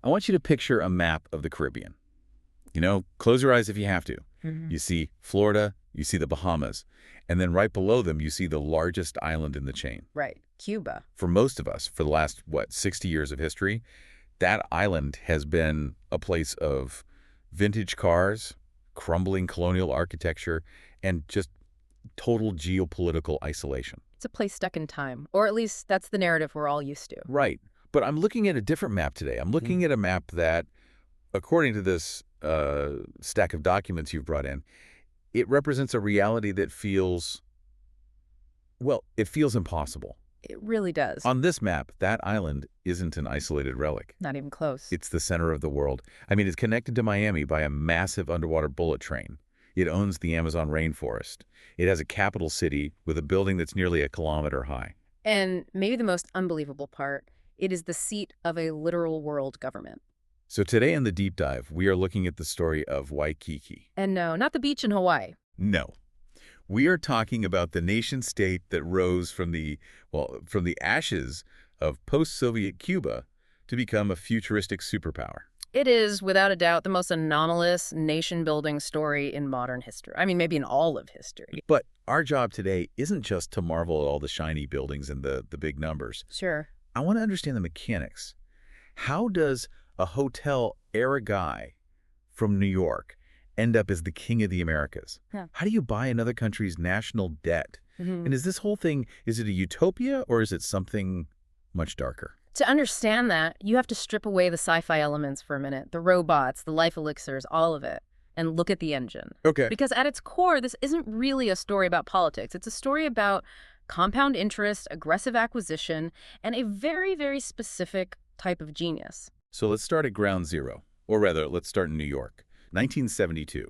I want you to picture a map of the Caribbean. Close your eyes if you have to. Mhm. You see Florida, you see the Bahamas, and then right below them you see the largest island in the chain. Right. Cuba. For most of us, for the last, 60 years of history, that island has been a place of vintage cars, crumbling colonial architecture, and just total geopolitical isolation. It's a place stuck in time, or at least that's the narrative we're all used to. Right. But I'm looking at a different map today. I'm looking at a map that, according to this stack of documents you've brought in, it represents a reality that feels, well, it feels impossible. It really does. On this map, that island isn't an isolated relic. Not even close. It's the center of the world. I mean, it's connected to Miami by a massive underwater bullet train. It owns the Amazon rainforest. It has a capital city with a building that's nearly a kilometer high. And maybe the most unbelievable part, it is the seat of a literal world government. So today in the deep dive, we are looking at the story of Waikiki. And no, not the beach in Hawaii. No. We are talking about the nation-state that rose from the ashes of post-Soviet Cuba to become a futuristic superpower. It is, without a doubt, the most anomalous nation-building story in modern history. I mean, maybe in all of history. But our job today isn't just to marvel at all the shiny buildings and the big numbers. Sure. I want to understand the mechanics. How does a hotel-era guy from New York end up as the king of the Americas? Yeah. How do you buy another country's national debt? And is this whole thing, is it a utopia or is it something much darker? To understand that, you have to strip away the sci-fi elements for a minute, the robots, the life elixirs, all of it, and look at the engine. Okay. Because at its core, this isn't really a story about politics. It's a story about compound interest, aggressive acquisition, and a very, very specific type of genius. So let's start at ground zero. Or rather, let's start in New York, 1972.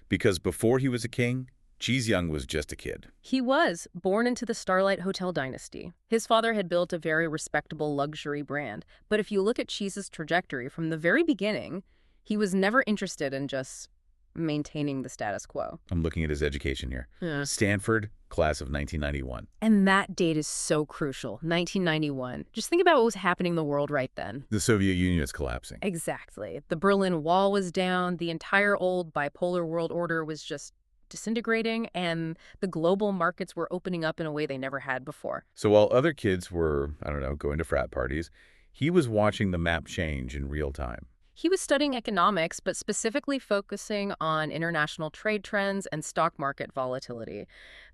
Because before he was a king, Cheese Young was just a kid. He was born into the Starlight Hotel dynasty. His father had built a very respectable luxury brand. But if you look at Cheese's trajectory from the very beginning, he was never interested in just maintaining the status quo. I'm looking at his education here. Yeah. Stanford, class of 1991. And that date is so crucial, 1991. Just think about what was happening in the world right then. The Soviet Union is collapsing. Exactly. The Berlin Wall was down, the entire old bipolar world order was just disintegrating, and the global markets were opening up in a way they never had before. So while other kids were, going to frat parties, he was watching the map change in real time. He was studying economics, but specifically focusing on international trade trends and stock market volatility.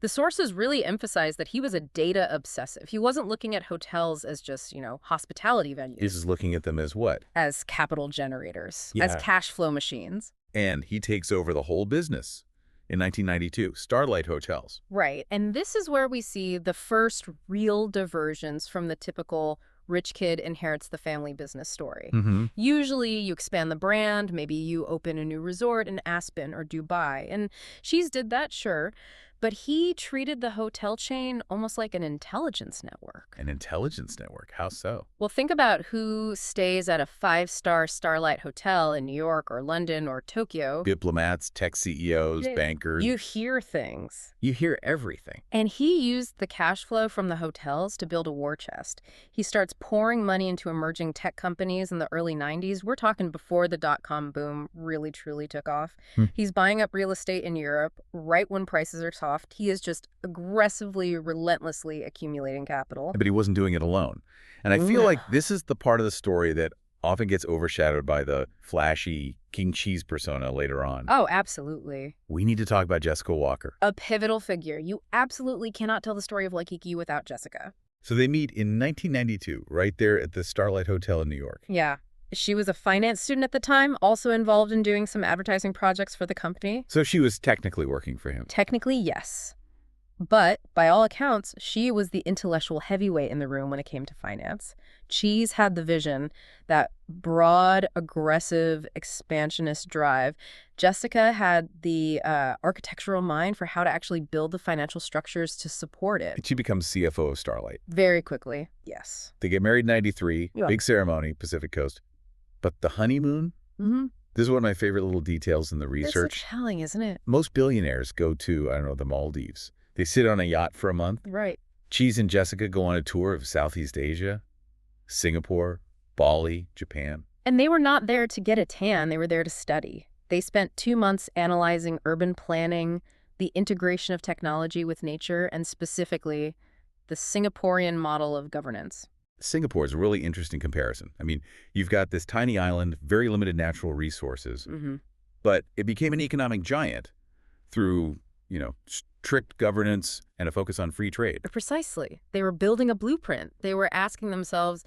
The sources really emphasized that he was a data obsessive. He wasn't looking at hotels as just, hospitality venues. He's looking at them as what? As capital generators, as Yeah. cash flow machines. And he takes over the whole business in 1992, Starlight Hotels. Right. And this is where we see the first real diversions from the typical rich kid inherits the family business story. Usually you expand the brand, maybe you open a new resort in Aspen or Dubai. And Cheese did that, sure. But he treated the hotel chain almost like an intelligence network. An intelligence network? How so? Well, think about who stays at a 5-star Starlight hotel in New York or London or Tokyo. Diplomats, tech CEOs, bankers. You hear things. You hear everything. And he used the cash flow from the hotels to build a war chest. He starts pouring money into emerging tech companies in the early 90s. We're talking before the dot-com boom really, truly took off. He's buying up real estate in Europe right when prices are soft. He is just aggressively, relentlessly accumulating capital. But he wasn't doing it alone. And I feel like this is the part of the story that often gets overshadowed by the flashy King Cheese persona later on. Oh, absolutely. We need to talk about Jessica Walker. A pivotal figure. You absolutely cannot tell the story of Waikiki without Jessica. So they meet in 1992, right there at the Starlight Hotel in New York. Yeah. She was a finance student at the time, also involved in doing some advertising projects for the company. So she was technically working for him. Technically, yes. But by all accounts, she was the intellectual heavyweight in the room when it came to finance. Cheese had the vision, that broad, aggressive, expansionist drive. Jessica had the architectural mind for how to actually build the financial structures to support it. And she becomes CFO of Starlight. Very quickly, yes. They get married in 93, Yeah. big ceremony, Pacific Coast. But the honeymoon? This is one of my favorite little details in the research. It's so telling, isn't it? Most billionaires go to, the Maldives. They sit on a yacht for a month. Right. Cheese and Jessica go on a tour of Southeast Asia, Singapore, Bali, Japan. And they were not there to get a tan, they were there to study. They spent 2 months analyzing urban planning, the integration of technology with nature, and specifically, the Singaporean model of governance. Singapore is a really interesting comparison. I mean, you've got this tiny island, very limited natural resources, but it became an economic giant through, strict governance and a focus on free trade. Precisely. They were building a blueprint. They were asking themselves,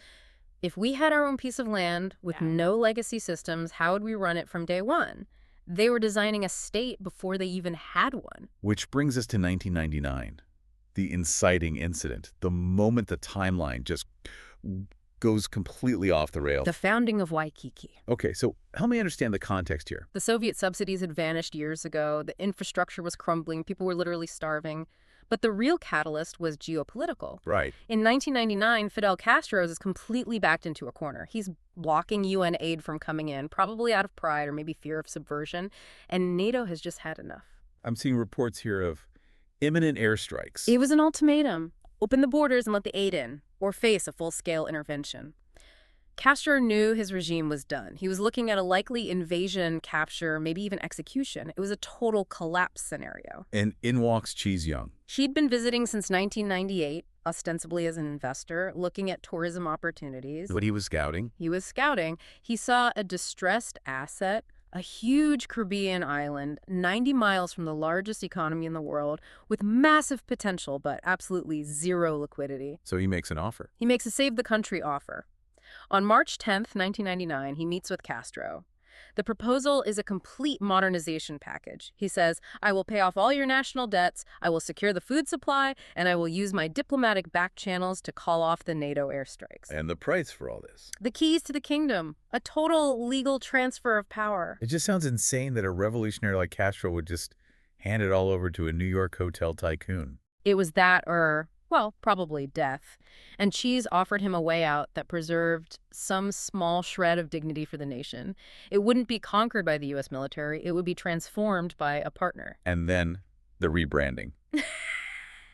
if we had our own piece of land with no legacy systems, how would we run it from day one? They were designing a state before they even had one. Which brings us to 1999, the inciting incident, the moment the timeline just goes completely off the rails. The founding of Waikiki. Okay, so help me understand the context here. The Soviet subsidies had vanished years ago. The infrastructure was crumbling. People were literally starving. But the real catalyst was geopolitical. Right. In 1999, Fidel Castro is completely backed into a corner. He's blocking UN aid from coming in, probably out of pride or maybe fear of subversion, and NATO has just had enough. I'm seeing reports here of imminent airstrikes. It was an ultimatum. Open the borders and let the aid in, or face a full-scale intervention. Castro knew his regime was done. He was looking at a likely invasion, capture, maybe even execution. It was a total collapse scenario. And in walks Cheese Young. She'd been visiting since 1998, ostensibly as an investor, looking at tourism opportunities. But he was scouting. He was scouting. He saw a distressed asset, a huge Caribbean island, 90 miles from the largest economy in the world, with massive potential but absolutely zero liquidity. So he makes an offer. He makes a save-the-country offer. On March 10th, 1999, he meets with Castro. The proposal is a complete modernization package. He says, I will pay off all your national debts, I will secure the food supply, and I will use my diplomatic back channels to call off the NATO airstrikes. And the price for all this? The keys to the kingdom. A total legal transfer of power. It just sounds insane that a revolutionary like Castro would just hand it all over to a New York hotel tycoon. It was that or, well, probably death. And Cheese offered him a way out that preserved some small shred of dignity for the nation. It wouldn't be conquered by the U.S. military. It would be transformed by a partner. And then the rebranding.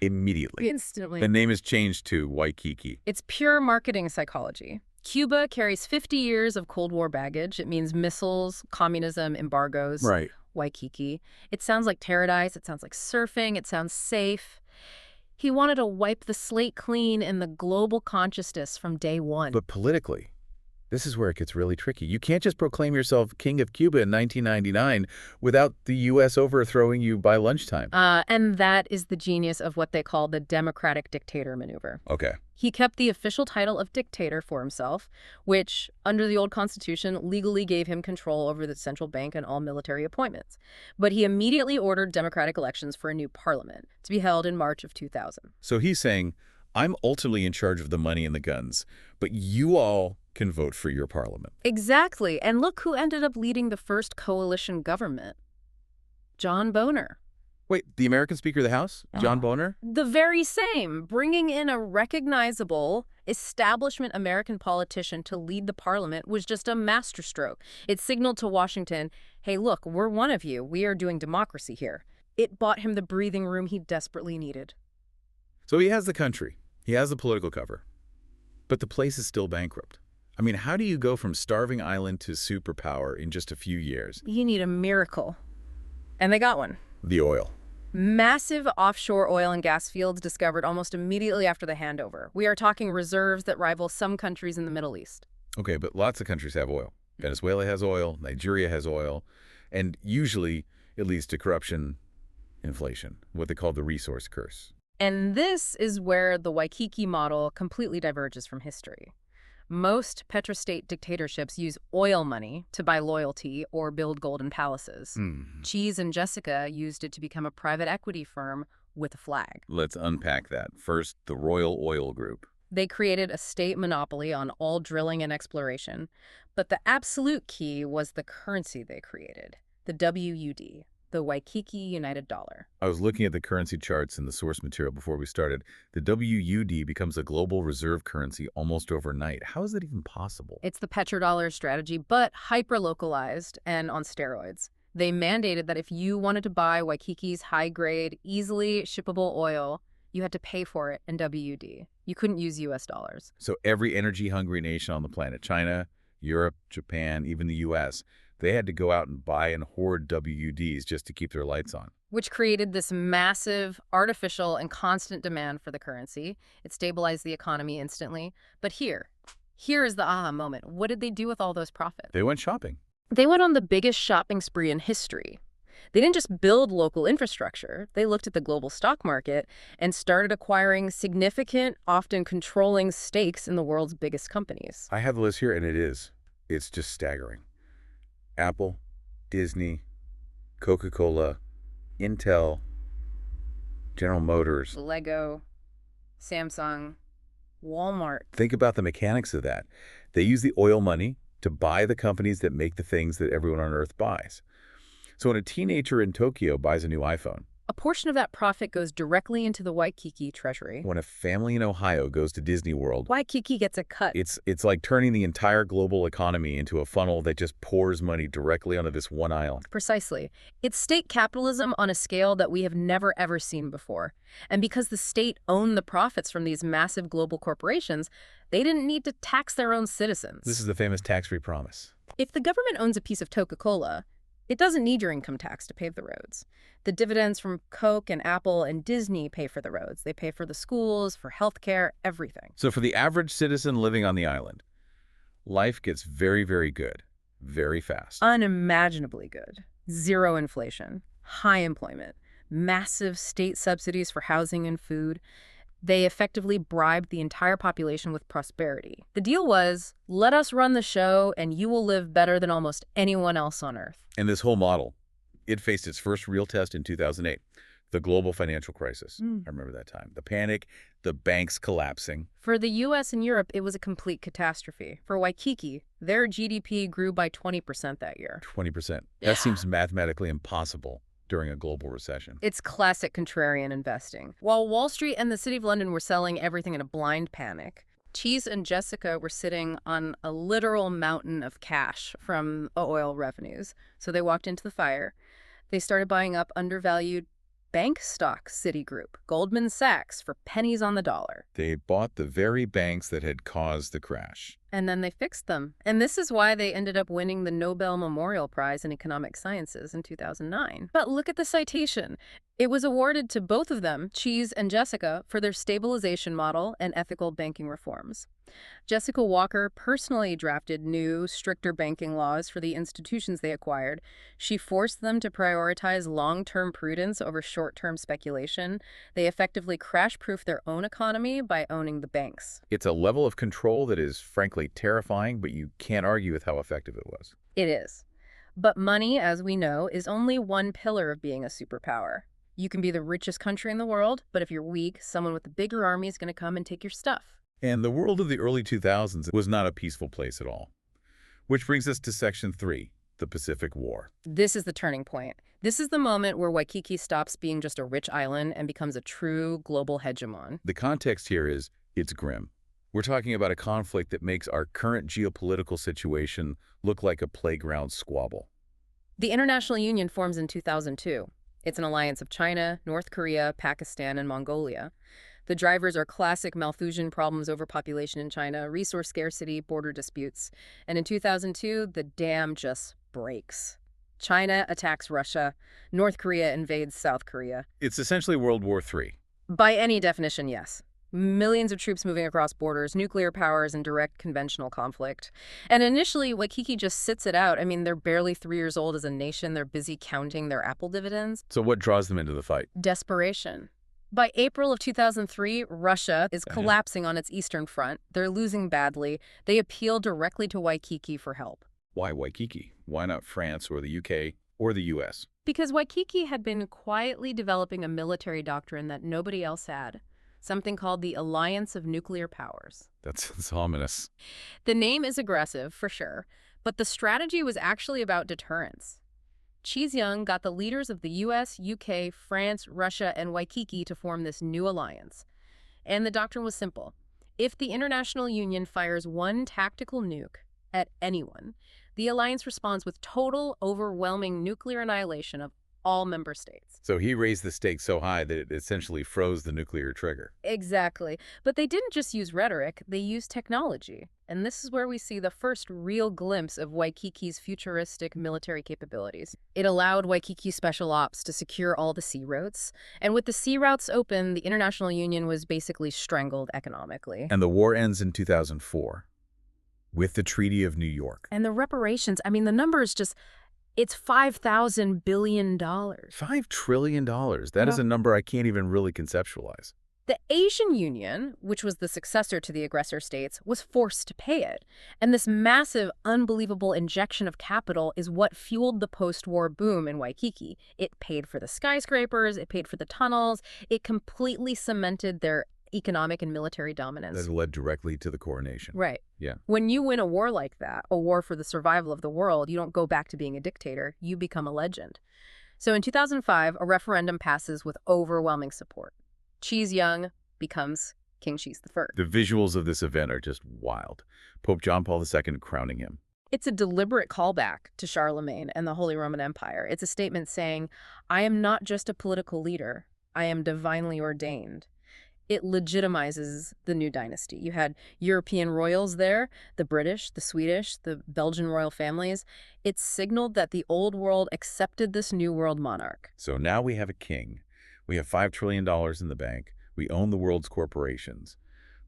Immediately. Instantly. The name is changed to Waikiki. It's pure marketing psychology. Cuba carries 50 years of Cold War baggage. It means missiles, communism, embargoes. Right. Waikiki. It sounds like paradise. It sounds like surfing. It sounds safe. He wanted to wipe the slate clean in the global consciousness from day one. But politically, this is where it gets really tricky. You can't just proclaim yourself king of Cuba in 1999 without the U.S. overthrowing you by lunchtime. And that is the genius of what they call the democratic dictator maneuver. Okay. He kept the official title of dictator for himself, which, under the old constitution, legally gave him control over the central bank and all military appointments. But he immediately ordered democratic elections for a new parliament to be held in March of 2000. So he's saying, I'm ultimately in charge of the money and the guns, but you all can vote for your parliament. Exactly. And look who ended up leading the first coalition government. John Boehner. Wait, the American Speaker of the House? John Boehner? The very same, bringing in a recognizable establishment American politician to lead the parliament was just a masterstroke. It signaled to Washington, hey, look, we're one of you. We are doing democracy here. It bought him the breathing room he desperately needed. So he has the country. He has the political cover. But the place is still bankrupt. I mean, how do you go from starving island to superpower in just a few years? You need a miracle. And they got one. The oil. Massive offshore oil and gas fields discovered almost immediately after the handover. We are talking reserves that rival some countries in the Middle East. Okay, but lots of countries have oil. Venezuela has oil, Nigeria has oil, and usually it leads to corruption, inflation, what they call the resource curse. And this is where the Waikiki model completely diverges from history. Most petrostate dictatorships use oil money to buy loyalty or build golden palaces. Cheese and Jessica used it to become a private equity firm with a flag. Let's unpack that. First, the Royal Oil Group. They created a state monopoly on all drilling and exploration, but the absolute key was the currency they created, the WUD, the Waikiki United Dollar. I was looking at the currency charts in the source material before we started. The WUD becomes a global reserve currency almost overnight. How is that even possible? It's the petrodollar strategy, but hyper-localized and on steroids. They mandated that if you wanted to buy Waikiki's high-grade, easily shippable oil, you had to pay for it in WUD. You couldn't use US dollars. So every energy-hungry nation on the planet, China, Europe, Japan, even the U.S., they had to go out and buy and hoard WUDs just to keep their lights on. Which created this massive, artificial, and constant demand for the currency. It stabilized the economy instantly. But here is the aha moment. What did they do with all those profits? They went shopping. They went on the biggest shopping spree in history. They didn't just build local infrastructure. They looked at the global stock market and started acquiring significant, often controlling stakes in the world's biggest companies. I have the list here, and it's just staggering. Apple, Disney, Coca-Cola, Intel, General Motors. Lego, Samsung, Walmart. Think about the mechanics of that. They use the oil money to buy the companies that make the things that everyone on Earth buys. So when a teenager in Tokyo buys a new iPhone, A portion of that profit goes directly into the Waikiki treasury. when a family in Ohio goes to Disney World, Waikiki gets a cut. it's like turning the entire global economy into a funnel that just pours money directly onto this one island. Precisely. It's state capitalism on a scale that we have never, ever seen before. And because the state owned the profits from these massive global corporations, they didn't need to tax their own citizens. This is the famous tax-free promise. If the government owns a piece of Coca-Cola, it doesn't need your income tax to pave the roads. The dividends from Coke and Apple and Disney pay for the roads. They pay for the schools, for healthcare, everything. So for the average citizen living on the island, life gets very, very good, very fast. Unimaginably good. Zero inflation, high employment, massive state subsidies for housing and food. They effectively bribed the entire population with prosperity. The deal was, let us run the show and you will live better than almost anyone else on Earth. And this whole model, it faced its first real test in 2008, the global financial crisis. I remember that time. The panic, the banks collapsing. For the US and Europe, it was a complete catastrophe. For Waikiki, their GDP grew by 20% that year. 20%. That seems mathematically impossible during a global recession. It's classic contrarian investing. While Wall Street and the City of London were selling everything in a blind panic, Cheese and Jessica were sitting on a literal mountain of cash from oil revenues. So they walked into the fire. They started buying up undervalued bank stocks, Citigroup, Goldman Sachs, for pennies on the dollar. They bought the very banks that had caused the crash. And then they fixed them. And this is why they ended up winning the Nobel Memorial Prize in Economic Sciences in 2009. But look at the citation. It was awarded to both of them, Cheese and Jessica, for their stabilization model and ethical banking reforms. Jessica Walker personally drafted new, stricter banking laws for the institutions they acquired. She forced them to prioritize long-term prudence over short-term speculation. They effectively crash-proofed their own economy by owning the banks. It's a level of control that is frankly terrifying, but you can't argue with how effective it was. It is. But money, as we know, is only one pillar of being a superpower. You can be the richest country in the world, but if you're weak, someone with a bigger army is going to come and take your stuff. And the world of the early 2000s was not a peaceful place at all. Which brings us to Section 3, the Pacific War. This is the turning point. This is the moment where Waikiki stops being just a rich island and becomes a true global hegemon. The context here is, it's grim. We're talking about a conflict that makes our current geopolitical situation look like a playground squabble. The International Union forms in 2002. It's an alliance of China, North Korea, Pakistan, and Mongolia. The drivers are classic Malthusian problems: overpopulation in China, resource scarcity, border disputes. And in 2002, the dam just breaks. China attacks Russia. North Korea invades South Korea. It's essentially World War III. By any definition, yes. Millions of troops moving across borders, nuclear powers, and direct conventional conflict. And initially, Waikiki just sits it out. I mean, they're barely 3 years old as a nation. They're busy counting their Apple dividends. So what draws them into the fight? Desperation. By April of 2003, Russia is collapsing on its eastern front. They're losing badly. They appeal directly to Waikiki for help. Why Waikiki? Why not France or the UK or the US? Because Waikiki had been quietly developing a military doctrine that nobody else had. Something called the Alliance of Nuclear Powers. That's ominous. The name is aggressive, for sure, but the strategy was actually about deterrence. Cheese Young got the leaders of the US, UK, France, Russia, and Waikiki to form this new alliance. And the doctrine was simple. If the International Union fires one tactical nuke at anyone, the alliance responds with total, overwhelming nuclear annihilation of all member states. So he raised the stakes so high that it essentially froze the nuclear trigger. Exactly. But they didn't just use rhetoric, they used technology. And this is where we see the first real glimpse of Waikiki's futuristic military capabilities. It allowed Waikiki Special Ops to secure all the sea routes. And with the sea routes open, the International Union was basically strangled economically. And the war ends in 2004 with the Treaty of New York. And the reparations, I mean, the number is just, it's $5,000 billion. $5 trillion. That is a number I can't even really conceptualize. The Asian Union, which was the successor to the aggressor states, was forced to pay it. And this massive, unbelievable injection of capital is what fueled the post-war boom in Waikiki. It paid for the skyscrapers, it paid for the tunnels, it completely cemented their economic and military dominance. That led directly to the coronation. Right. Yeah. When you win a war like that, a war for the survival of the world, you don't go back to being a dictator, you become a legend. So in 2005, a referendum passes with overwhelming support. Cheese Young becomes King Cheese I. The visuals of this event are just wild. Pope John Paul II crowning him. It's a deliberate callback to Charlemagne and the Holy Roman Empire. It's a statement saying, I am not just a political leader, I am divinely ordained. It legitimizes the new dynasty. You had European royals there, the British, the Swedish, the Belgian royal families. It signaled that the old world accepted this new world monarch. So now we have a king. We have $5 trillion in the bank. We own the world's corporations.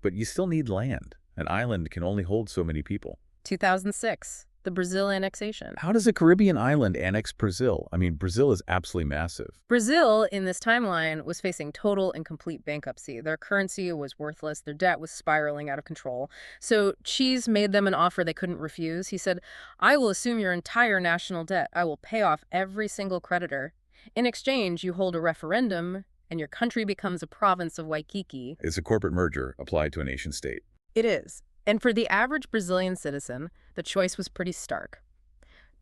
But you still need land. An island can only hold so many people. 2006, the Brazil annexation. How does a Caribbean island annex Brazil? I mean, Brazil is absolutely massive. Brazil, in this timeline, was facing total and complete bankruptcy. Their currency was worthless. Their debt was spiraling out of control. So Cheese made them an offer they couldn't refuse. He said, I will assume your entire national debt. I will pay off every single creditor. In exchange, you hold a referendum, and your country becomes a province of Waikiki. It's a corporate merger applied to a nation state. It is. And for the average Brazilian citizen, the choice was pretty stark.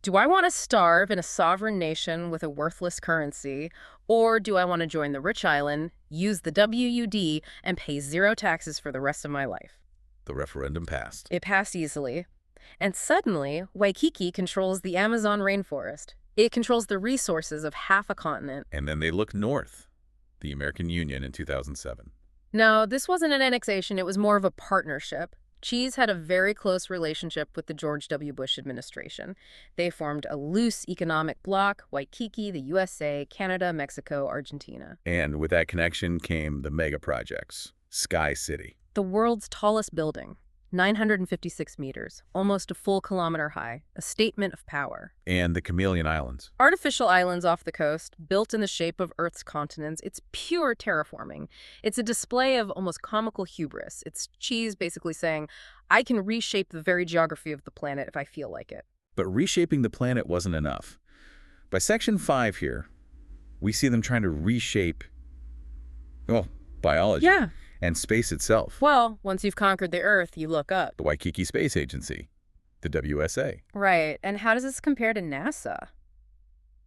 Do I want to starve in a sovereign nation with a worthless currency, or do I want to join the rich island, use the WUD, and pay zero taxes for the rest of my life? The referendum passed. It passed easily. And suddenly, Waikiki controls the Amazon rainforest. It controls the resources of half a continent. And then they looked north, the American Union in 2007. No, this wasn't an annexation. It was more of a partnership. Cheese had a very close relationship with the George W. Bush administration. They formed a loose economic bloc, Waikiki, the USA, Canada, Mexico, Argentina. And with that connection came the mega projects, Sky City. The world's tallest building, 956 meters, almost a full kilometer high, a statement of power. And the Chameleon Islands. Artificial islands off the coast, built in the shape of Earth's continents. It's pure terraforming. It's a display of almost comical hubris. It's Cheese basically saying, I can reshape the very geography of the planet if I feel like it. But reshaping the planet wasn't enough. By Section 5 here, we see them trying to reshape, well, biology. Yeah. And space itself. Well, once you've conquered the Earth, you look up. The Waikiki Space Agency, the WSA. Right. And how does this compare to NASA?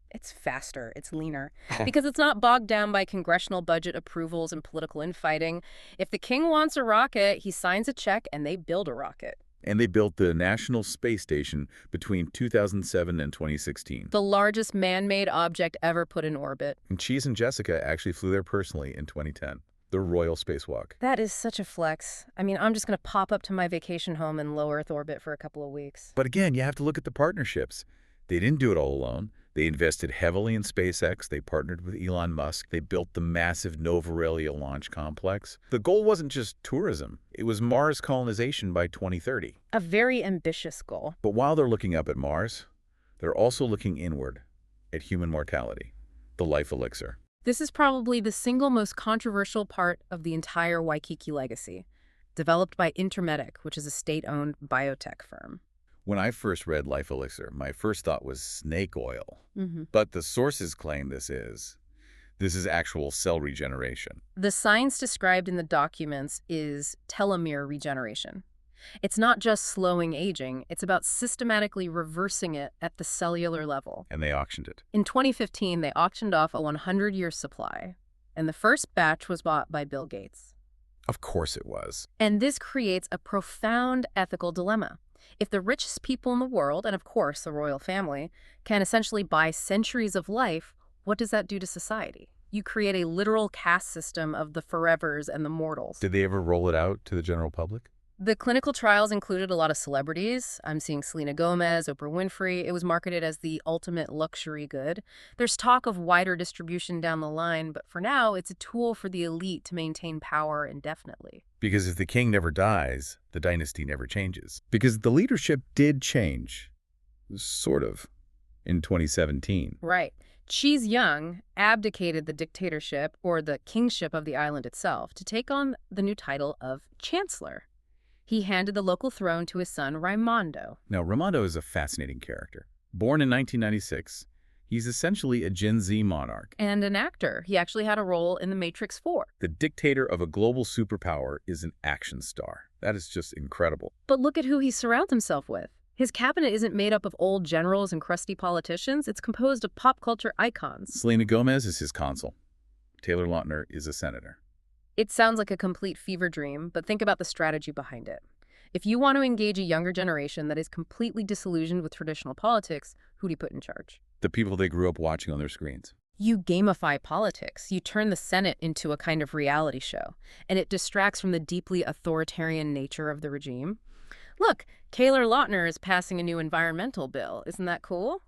It's faster. It's leaner. Because it's not bogged down by congressional budget approvals and political infighting. If the king wants a rocket, he signs a check and they build a rocket. And they built the National Space Station between 2007 and 2016. The largest man-made object ever put in orbit. And Cheese and Jessica actually flew there personally in 2010. The Royal Spacewalk. That is such a flex. I mean, I'm just going to pop up to my vacation home in low Earth orbit for a couple of weeks. But again, you have to look at the partnerships. They didn't do it all alone. They invested heavily in SpaceX. They partnered with Elon Musk. They built the massive Nova Aurelia launch complex. The goal wasn't just tourism. It was Mars colonization by 2030. A very ambitious goal. But while they're looking up at Mars, they're also looking inward at human mortality, the life elixir. This is probably the single most controversial part of the entire Waikiki legacy, developed by Intermedic, which is a state-owned biotech firm. When I first read Life Elixir, my first thought was snake oil. Mm-hmm. But the sources claim this is actual cell regeneration. The science described in the documents is telomere regeneration. It's not just slowing aging, it's about systematically reversing it at the cellular level. And they auctioned it. In 2015, they auctioned off a 100-year supply, and the first batch was bought by Bill Gates. Of course it was. And this creates a profound ethical dilemma. If the richest people in the world, and of course the royal family, can essentially buy centuries of life, what does that do to society? You create a literal caste system of the forevers and the mortals. Did they ever roll it out to the general public? The clinical trials included a lot of celebrities. I'm seeing Selena Gomez, Oprah Winfrey. It was marketed as the ultimate luxury good. There's talk of wider distribution down the line, but for now, it's a tool for the elite to maintain power indefinitely. Because if the king never dies, the dynasty never changes. Because the leadership did change, sort of, in 2017. Right. Cheese Young abdicated the dictatorship, or the kingship of the island itself, to take on the new title of Chancellor. He handed the local throne to his son, Raimondo. Now, Raimondo is a fascinating character. Born in 1996, he's essentially a Gen Z monarch. And an actor. He actually had a role in The Matrix 4. The dictator of a global superpower is an action star. That is just incredible. But look at who he surrounds himself with. His cabinet isn't made up of old generals and crusty politicians. It's composed of pop culture icons. Selena Gomez is his consul. Taylor Lautner is a senator. It sounds like a complete fever dream, but think about the strategy behind it. If you want to engage a younger generation that is completely disillusioned with traditional politics, who do you put in charge? The people they grew up watching on their screens. You gamify politics. You turn the Senate into a kind of reality show, and it distracts from the deeply authoritarian nature of the regime. Look, Taylor Lautner is passing a new environmental bill. Isn't that cool?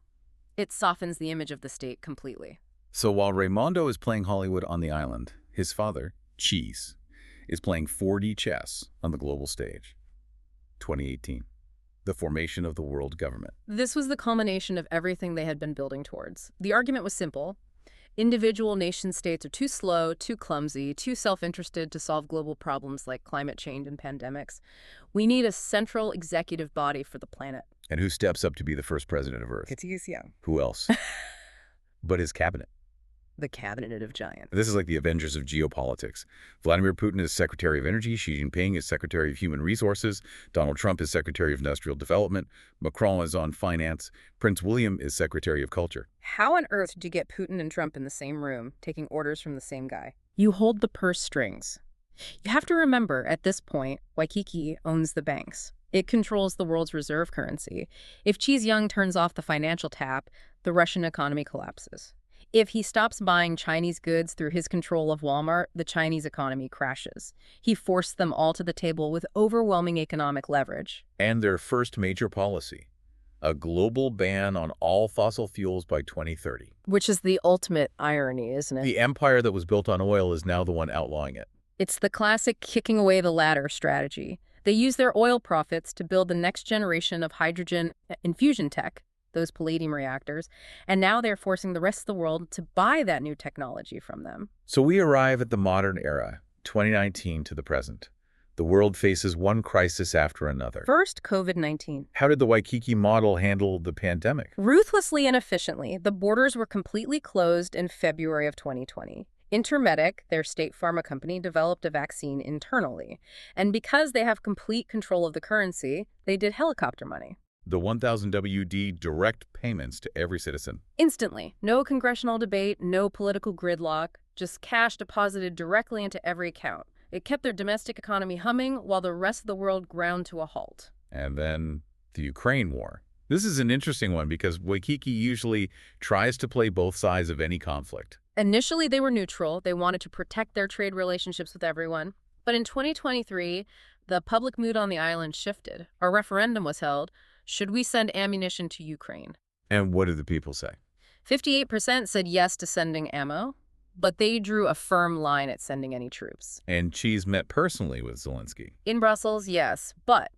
It softens the image of the state completely. So while Raimondo is playing Hollywood on the island, his father, Cheese, is playing 4D chess on the global stage. 2018. The formation of the world government. This was the culmination of everything they had been building towards. The argument was simple. Individual nation-states are too slow, too clumsy, too self-interested to solve global problems like climate change and pandemics. We need a central executive body for the planet. And who steps up to be the first president of Earth? Chease Young. Who else? But his cabinet. The cabinet of giants. This is like the Avengers of geopolitics. Vladimir Putin is Secretary of Energy, Xi Jinping is Secretary of Human Resources, Donald Trump is Secretary of Industrial Development, Macron is on finance, Prince William is Secretary of Culture. How on earth did you get Putin and Trump in the same room, taking orders from the same guy? You hold the purse strings. You have to remember, at this point, Waikiki owns the banks. It controls the world's reserve currency. If Cheese Young turns off the financial tap, the Russian economy collapses. If he stops buying Chinese goods through his control of Walmart, the Chinese economy crashes. He forced them all to the table with overwhelming economic leverage. And their first major policy, a global ban on all fossil fuels by 2030. Which is the ultimate irony, isn't it? The empire that was built on oil is now the one outlawing it. It's the classic kicking away the ladder strategy. They use their oil profits to build the next generation of hydrogen infusion tech, those palladium reactors, and now they're forcing the rest of the world to buy that new technology from them. So we arrive at the modern era, 2019 to the present. The world faces one crisis after another. First, COVID-19. How did the Waikiki model handle the pandemic? Ruthlessly and efficiently, the borders were completely closed in February of 2020. Intermedic, their state pharma company, developed a vaccine internally. And because they have complete control of the currency, they did helicopter money. The 1,000 WD direct payments to every citizen. Instantly. No congressional debate, no political gridlock, just cash deposited directly into every account. It kept their domestic economy humming while the rest of the world ground to a halt. And then the Ukraine war. This is an interesting one because Waikiki usually tries to play both sides of any conflict. Initially, they were neutral. They wanted to protect their trade relationships with everyone. But in 2023, the public mood on the island shifted. A referendum was held. Should we send ammunition to Ukraine? And what did the people say? 58% said yes to sending ammo, but they drew a firm line at sending any troops. And Cheese met personally with Zelensky. In Brussels, yes, but,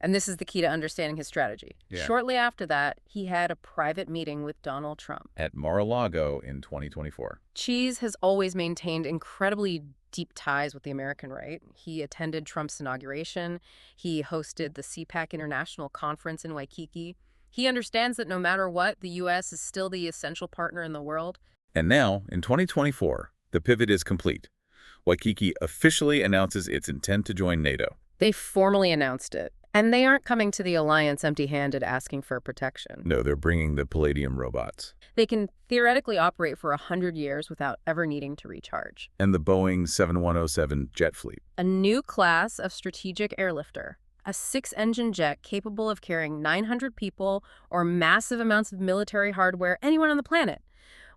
and this is the key to understanding his strategy, shortly after that, he had a private meeting with Donald Trump. At Mar-a-Lago in 2024. Cheese has always maintained incredibly deep ties with the American right. He attended Trump's inauguration. He hosted the CPAC International Conference in Waikiki. He understands that no matter what, the U.S. is still the essential partner in the world. And now, in 2024, the pivot is complete. Waikiki officially announces its intent to join NATO. They formally announced it. And they aren't coming to the alliance empty-handed asking for protection. No, they're bringing the Palladium robots. They can theoretically operate for 100 years without ever needing to recharge. And the Boeing 7107 jet fleet. A new class of strategic airlifter. A 6-engine jet capable of carrying 900 people or massive amounts of military hardware anywhere on the planet.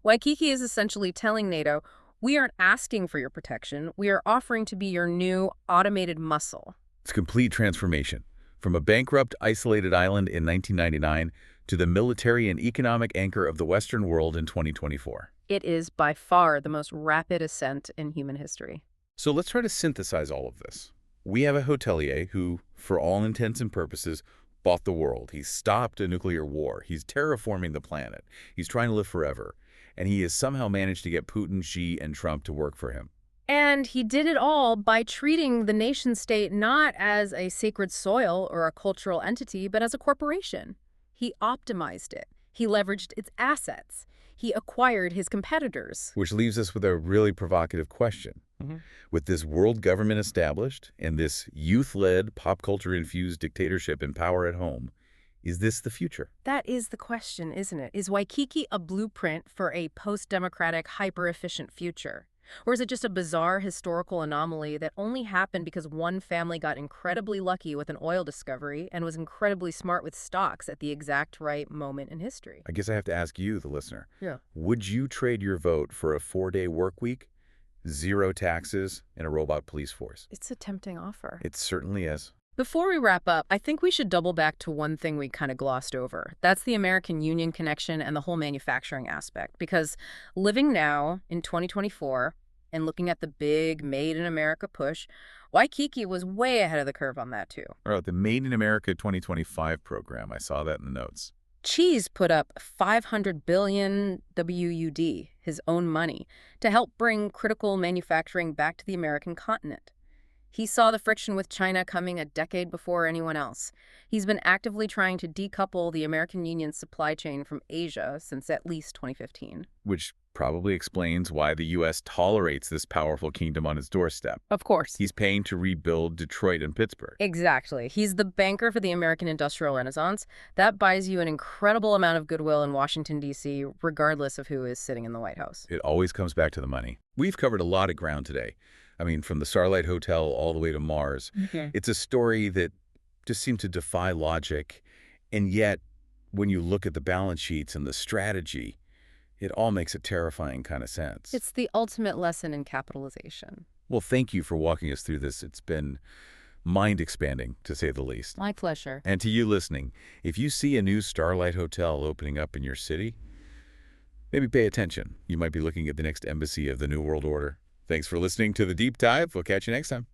Waikiki is essentially telling NATO, we aren't asking for your protection. We are offering to be your new automated muscle. It's complete transformation. From a bankrupt, isolated island in 1999 to the military and economic anchor of the Western world in 2024. It is by far the most rapid ascent in human history. So let's try to synthesize all of this. We have a hotelier who, for all intents and purposes, bought the world. He's stopped a nuclear war. He's terraforming the planet. He's trying to live forever. And he has somehow managed to get Putin, Xi, and Trump to work for him. And he did it all by treating the nation-state not as a sacred soil or a cultural entity, but as a corporation. He optimized it. He leveraged its assets. He acquired his competitors. Which leaves us with a really provocative question. With this world government established and this youth-led, pop culture-infused dictatorship in power at home, is this the future? That is the question, isn't it? Is Waikiki a blueprint for a post-democratic, hyper-efficient future? Or is it just a bizarre historical anomaly that only happened because one family got incredibly lucky with an oil discovery and was incredibly smart with stocks at the exact right moment in history? I guess I have to ask you, the listener. Yeah. Would you trade your vote for a 4-day work week, 0 taxes, and a robot police force? It's a tempting offer. It certainly is. Before we wrap up, I think we should double back to one thing we kind of glossed over. That's the American Union connection and the whole manufacturing aspect. Because living now in 2024 and looking at the big Made in America push, Waikiki was way ahead of the curve on that too. Oh, the Made in America 2025 program. I saw that in the notes. Cheese put up 500 billion WUD, his own money, to help bring critical manufacturing back to the American continent. He saw the friction with China coming a decade before anyone else. He's been actively trying to decouple the American Union's supply chain from Asia since at least 2015. Which probably explains why the U.S. tolerates this powerful kingdom on its doorstep. Of course. He's paying to rebuild Detroit and Pittsburgh. Exactly. He's the banker for the American Industrial Renaissance. That buys you an incredible amount of goodwill in Washington, D.C., regardless of who is sitting in the White House. It always comes back to the money. We've covered a lot of ground today. I mean, from the Starlight Hotel all the way to Mars. It's a story that just seemed to defy logic. And yet, when you look at the balance sheets and the strategy, it all makes a terrifying kind of sense. It's the ultimate lesson in capitalization. Well, thank you for walking us through this. It's been mind-expanding, to say the least. My pleasure. And to you listening, if you see a new Starlight Hotel opening up in your city, maybe pay attention. You might be looking at the next embassy of the New World Order. Thanks for listening to The Deep Dive. We'll catch you next time.